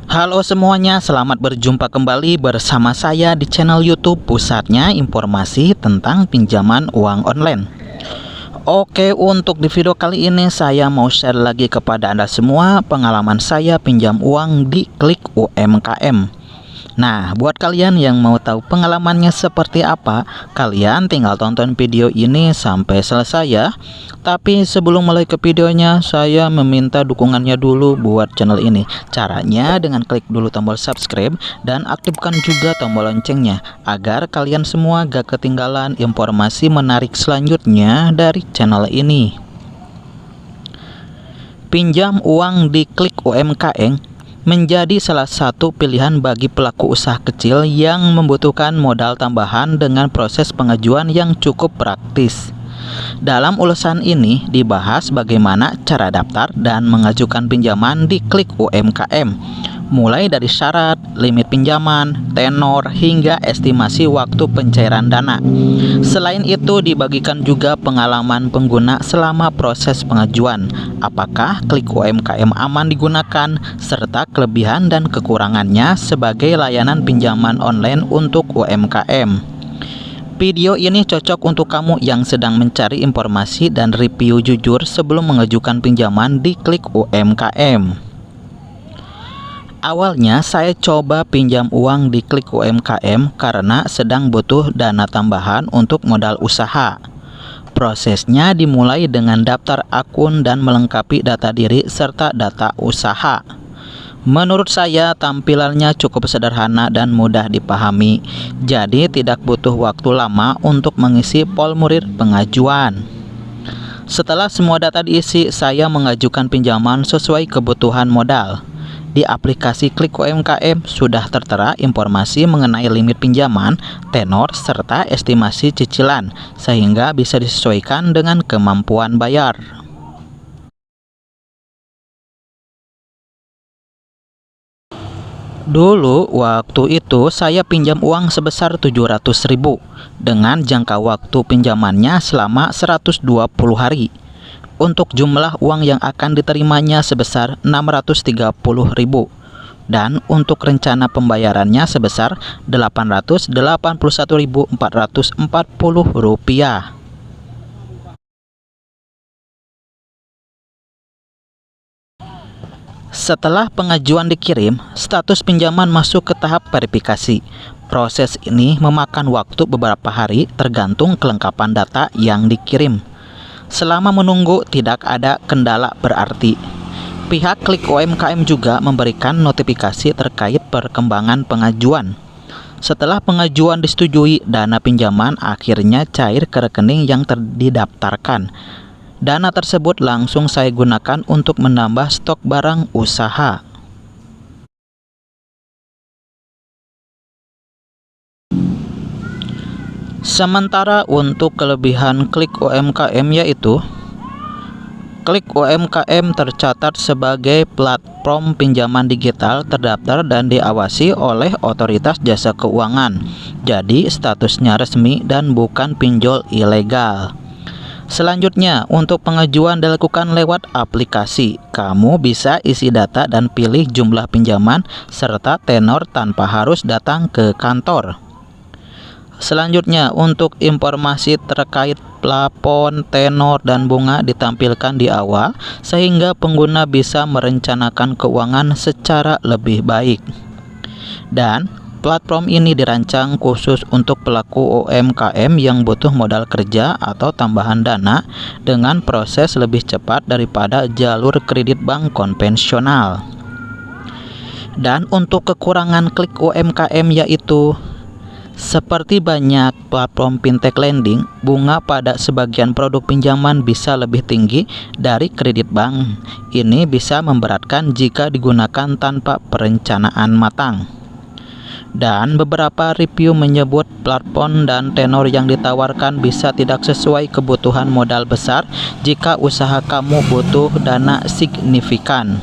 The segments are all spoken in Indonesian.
Halo semuanya, selamat berjumpa kembali bersama saya di channel YouTube pusatnya informasi tentang pinjaman uang online. Oke, untuk di video kali ini saya mau share lagi kepada Anda semua pengalaman saya pinjam uang di Klik UMKM. Nah, buat kalian yang mau tahu pengalamannya seperti apa, kalian tinggal tonton video ini sampai selesai ya. Tapi sebelum mulai ke videonya, saya meminta dukungannya dulu buat channel ini. Caranya dengan klik dulu tombol subscribe dan aktifkan juga tombol loncengnya, agar kalian semua gak ketinggalan informasi menarik selanjutnya dari channel ini. Pinjam uang di Klik UMKM menjadi salah satu pilihan bagi pelaku usaha kecil yang membutuhkan modal tambahan dengan proses pengajuan yang cukup praktis. Dalam ulasan ini dibahas bagaimana cara daftar dan mengajukan pinjaman di Klik UMKM, mulai dari syarat, limit pinjaman, tenor, hingga estimasi waktu pencairan dana. Selain itu dibagikan juga pengalaman pengguna selama proses pengajuan, apakah Klik UMKM aman digunakan, serta kelebihan dan kekurangannya sebagai layanan pinjaman online untuk UMKM. Video ini cocok untuk kamu yang sedang mencari informasi dan review jujur sebelum mengajukan pinjaman di Klik UMKM. Awalnya saya coba pinjam uang di Klik UMKM karena sedang butuh dana tambahan untuk modal usaha. Prosesnya dimulai dengan daftar akun dan melengkapi data diri serta data usaha. Menurut saya tampilannya cukup sederhana dan mudah dipahami, jadi tidak butuh waktu lama untuk mengisi formulir pengajuan. Setelah semua data diisi, saya mengajukan pinjaman sesuai kebutuhan modal. Di aplikasi Klik UMKM sudah tertera informasi mengenai limit pinjaman, tenor, serta estimasi cicilan, sehingga bisa disesuaikan dengan kemampuan bayar. Dulu waktu itu saya pinjam uang sebesar 700.000 dengan jangka waktu pinjamannya selama 120 hari. Untuk jumlah uang yang akan diterimanya sebesar 630.000 dan untuk rencana pembayarannya sebesar 881.440 rupiah. Setelah pengajuan dikirim, status pinjaman masuk ke tahap verifikasi. Proses ini memakan waktu beberapa hari tergantung kelengkapan data yang dikirim. Selama menunggu tidak ada kendala berarti. Pihak Klik UMKM juga memberikan notifikasi terkait perkembangan pengajuan. Setelah pengajuan disetujui, dana pinjaman akhirnya cair ke rekening yang terdaftarkan. Dana tersebut langsung saya gunakan untuk menambah stok barang usaha. Sementara untuk kelebihan Klik UMKM yaitu Klik UMKM tercatat sebagai platform pinjaman digital terdaftar dan diawasi oleh otoritas jasa keuangan. Jadi statusnya resmi dan bukan pinjol ilegal. Selanjutnya, untuk pengajuan dilakukan lewat aplikasi. Kamu bisa isi data dan pilih jumlah pinjaman serta tenor tanpa harus datang ke kantor. Selanjutnya, untuk informasi terkait plafon, tenor, dan bunga ditampilkan di awal sehingga pengguna bisa merencanakan keuangan secara lebih baik. Dan platform ini dirancang khusus untuk pelaku UMKM yang butuh modal kerja atau tambahan dana dengan proses lebih cepat daripada jalur kredit bank konvensional. Dan untuk kekurangan Klik UMKM yaitu seperti banyak platform fintech lending, bunga pada sebagian produk pinjaman bisa lebih tinggi dari kredit bank. Ini bisa memberatkan jika digunakan tanpa perencanaan matang. Dan beberapa review menyebut platform dan tenor yang ditawarkan bisa tidak sesuai kebutuhan modal besar jika usaha kamu butuh dana signifikan.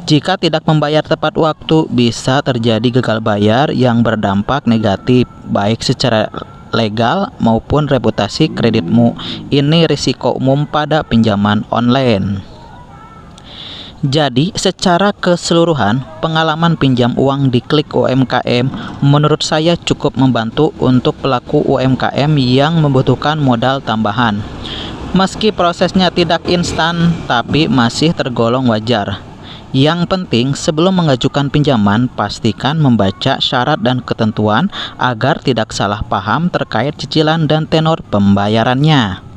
Jika tidak membayar tepat waktu, bisa terjadi gagal bayar yang berdampak negatif baik secara legal maupun reputasi kreditmu. Ini risiko umum pada pinjaman online. Jadi, secara keseluruhan, pengalaman pinjam uang di Klik UMKM menurut saya cukup membantu untuk pelaku UMKM yang membutuhkan modal tambahan. Meski prosesnya tidak instan, tapi masih tergolong wajar. Yang penting, sebelum mengajukan pinjaman, pastikan membaca syarat dan ketentuan agar tidak salah paham terkait cicilan dan tenor pembayarannya.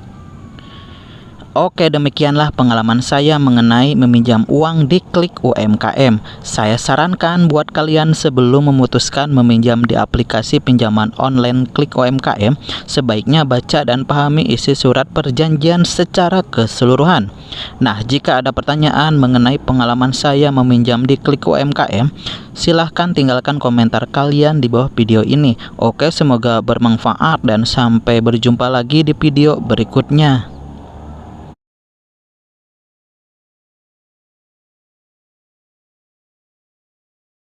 Oke, demikianlah pengalaman saya mengenai meminjam uang di Klik UMKM. Saya sarankan buat kalian sebelum memutuskan meminjam di aplikasi pinjaman online Klik UMKM, sebaiknya baca dan pahami isi surat perjanjian secara keseluruhan. Nah, jika ada pertanyaan mengenai pengalaman saya meminjam di Klik UMKM, silahkan tinggalkan komentar kalian di bawah video ini. Oke, semoga bermanfaat dan sampai berjumpa lagi di video berikutnya.